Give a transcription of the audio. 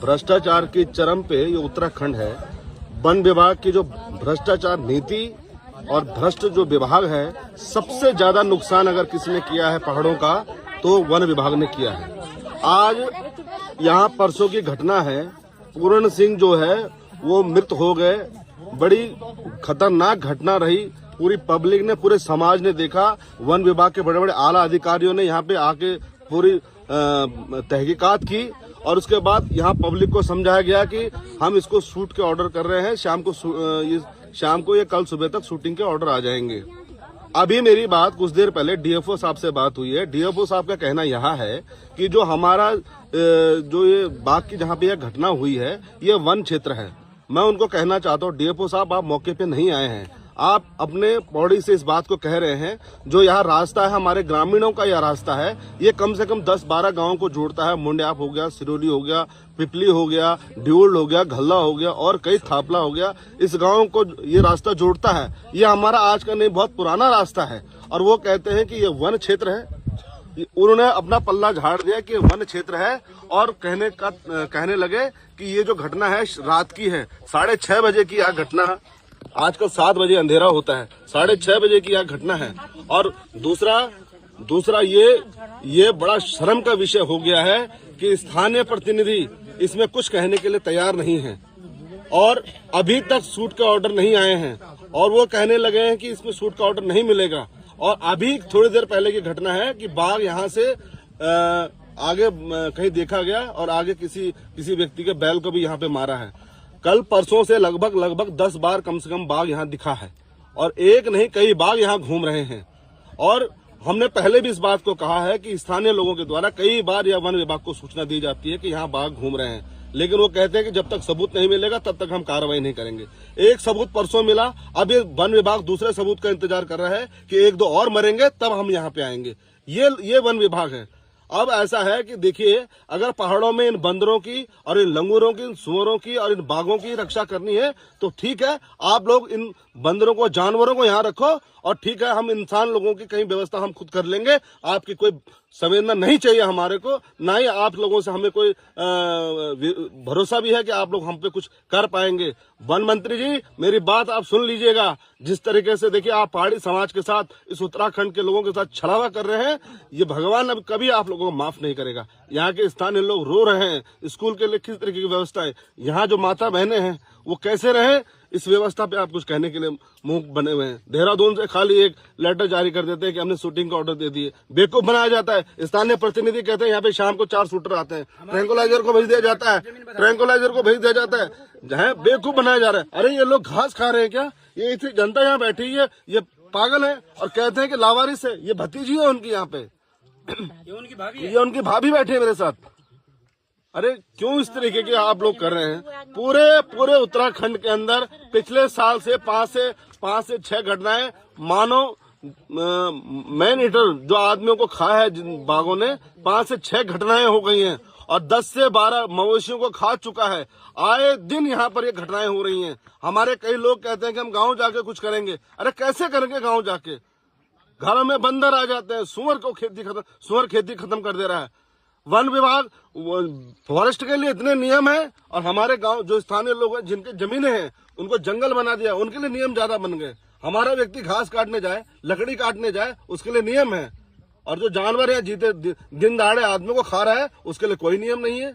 भ्रष्टाचार की चरम पे ये उत्तराखंड है। वन विभाग की जो भ्रष्टाचार नीति और भ्रष्ट जो विभाग है, सबसे ज्यादा नुकसान अगर किसी ने किया है पहाड़ों का तो वन विभाग ने किया है। आज यहाँ परसों की घटना है, पूर्ण सिंह जो है वो मृत हो गए। बड़ी खतरनाक घटना रही। पूरी पब्लिक ने, पूरे समाज ने देखा। वन विभाग के बड़े बड़े आला अधिकारियों ने यहाँ पे आके पूरी तहकीकात की और उसके बाद यहाँ पब्लिक को समझाया गया कि हम इसको शूट के ऑर्डर कर रहे हैं। शाम को ये कल सुबह तक शूटिंग के ऑर्डर आ जाएंगे। अभी मेरी बात कुछ देर पहले डीएफओ साहब से बात हुई है। डीएफओ साहब का कहना यह है कि जो हमारा जो ये बाघ की जहाँ पे यह घटना हुई है, ये वन क्षेत्र है। मैं उनको कहना चाहता हूँ, डीएफओ साहब आप मौके पे नहीं आए हैं। आप अपने पौड़ी से इस बात को कह रहे हैं, जो यहाँ रास्ता है हमारे ग्रामीणों का, यह रास्ता है, ये कम से कम 10-12 गांवों को जोड़ता है। मुंड्याप हो गया, सिरोली हो गया, पिपली हो गया, ड्यूल हो गया, घल्ला हो गया और कई थापला हो गया। इस गांव को ये रास्ता जोड़ता है। ये हमारा आज का नहीं, बहुत पुराना रास्ता है। और वो कहते हैं कि ये वन क्षेत्र है। उन्होंने अपना पल्ला झाड़ दिया कि वन क्षेत्र है और कहने लगे कि ये जो घटना है रात की है। 6:30 बजे की यह घटना है। आजकल 7 बजे अंधेरा होता है, 6:30 बजे की यह घटना है। और दूसरा ये बड़ा शर्म का विषय हो गया है कि स्थानीय प्रतिनिधि इसमें कुछ कहने के लिए तैयार नहीं है और अभी तक शूट के ऑर्डर नहीं आए हैं और वो कहने लगे हैं कि इसमें शूट का ऑर्डर नहीं मिलेगा। और अभी थोड़ी देर पहले की घटना है कि बाघ यहाँ से आगे कहीं देखा गया और आगे किसी व्यक्ति के बैल को भी यहाँ पे मारा है। कल परसों से लगभग 10 बार कम से कम बाघ यहाँ दिखा है और एक नहीं कई बाघ यहाँ घूम रहे हैं। और हमने पहले भी इस बात को कहा है कि स्थानीय लोगों के द्वारा कई बार यह वन विभाग को सूचना दी जाती है कि यहाँ बाघ घूम रहे हैं, लेकिन वो कहते हैं कि जब तक सबूत नहीं मिलेगा तब तक हम कार्रवाई नहीं करेंगे। एक सबूत परसों मिला, अब ये वन विभाग दूसरे सबूत का इंतजार कर रहा है कि 1-2 और मरेंगे तब हम यहाँ पे आएंगे। ये वन विभाग है। अब ऐसा है कि देखिए, अगर पहाड़ों में इन बंदरों की और इन लंगूरों की, इन सुअरों की और इन बाघों की रक्षा करनी है तो ठीक है, आप लोग इन बंदरों को, जानवरों को यहाँ रखो और ठीक है, हम इंसान लोगों की कहीं व्यवस्था हम खुद कर लेंगे। आपकी कोई संवेदना नहीं चाहिए हमारे को, ना ही आप लोगों से हमें कोई भरोसा भी है कि आप लोग हम पे कुछ कर पाएंगे। वन मंत्री जी, मेरी बात आप सुन लीजिएगा। जिस तरीके से देखिए आप पहाड़ी समाज के साथ, इस उत्तराखंड के लोगों के साथ छलावा कर रहे हैं, ये भगवान अब कभी आप लोगों को माफ नहीं करेगा। यहाँ के स्थानीय लोग रो रहे हैं। स्कूल के लिए किस तरीके की व्यवस्था है, यहाँ जो माता बहनें हैं वो कैसे रहे, इस व्यवस्था पे आप कुछ कहने के लिए मुंह बने हुए हैं। देहरादून से खाली एक लेटर जारी कर देते हैं कि हमने शूटिंग का ऑर्डर दे दिए। बेवकूफ बनाया जाता है। स्थानीय प्रतिनिधि कहते हैं यहाँ पे शाम को 4 शूटर आते हैं, ट्रैंकुलाइजर को भेज दिया जाता है, जहाँ बेवकूफ बनाया जा रहा है। अरे ये लोग घास खा रहे हैं क्या? ये इतनी जनता यहाँ बैठी है, ये पागल है और कहते हैं कि लावारिस है। ये भतीजी है उनकी, यहाँ पे ये उनकी भाभी बैठी है मेरे साथ। अरे क्यों इस तरीके के आप लोग कर रहे हैं? पूरे उत्तराखंड के अंदर पिछले साल से 5 से 6 घटनाएं मानव मैन ईटर जो आदमियों को खाया है जिन बाघों ने, 5 से 6 घटनाएं हो गई हैं और 10 से 12 मवेशियों को खा चुका है। आए दिन यहाँ पर ये घटनाएं हो रही हैं। हमारे कई लोग कहते हैं कि हम गाँव जाके कुछ करेंगे। अरे कैसे करेंगे गाँव जाके? घरों में बंदर आ जाते हैं, सुअर खेती खत्म कर दे रहा है। वन विभाग, फॉरेस्ट के लिए इतने नियम हैं और हमारे गांव जो स्थानीय लोग हैं जिनके जमीनें हैं उनको जंगल बना दिया, उनके लिए नियम ज्यादा बन गए। हमारा व्यक्ति घास काटने जाए, लकड़ी काटने जाए, उसके लिए नियम है, और जो जानवर है जीते दिन दहाड़े आदमियों को खा रहा है उसके लिए कोई नियम नहीं है।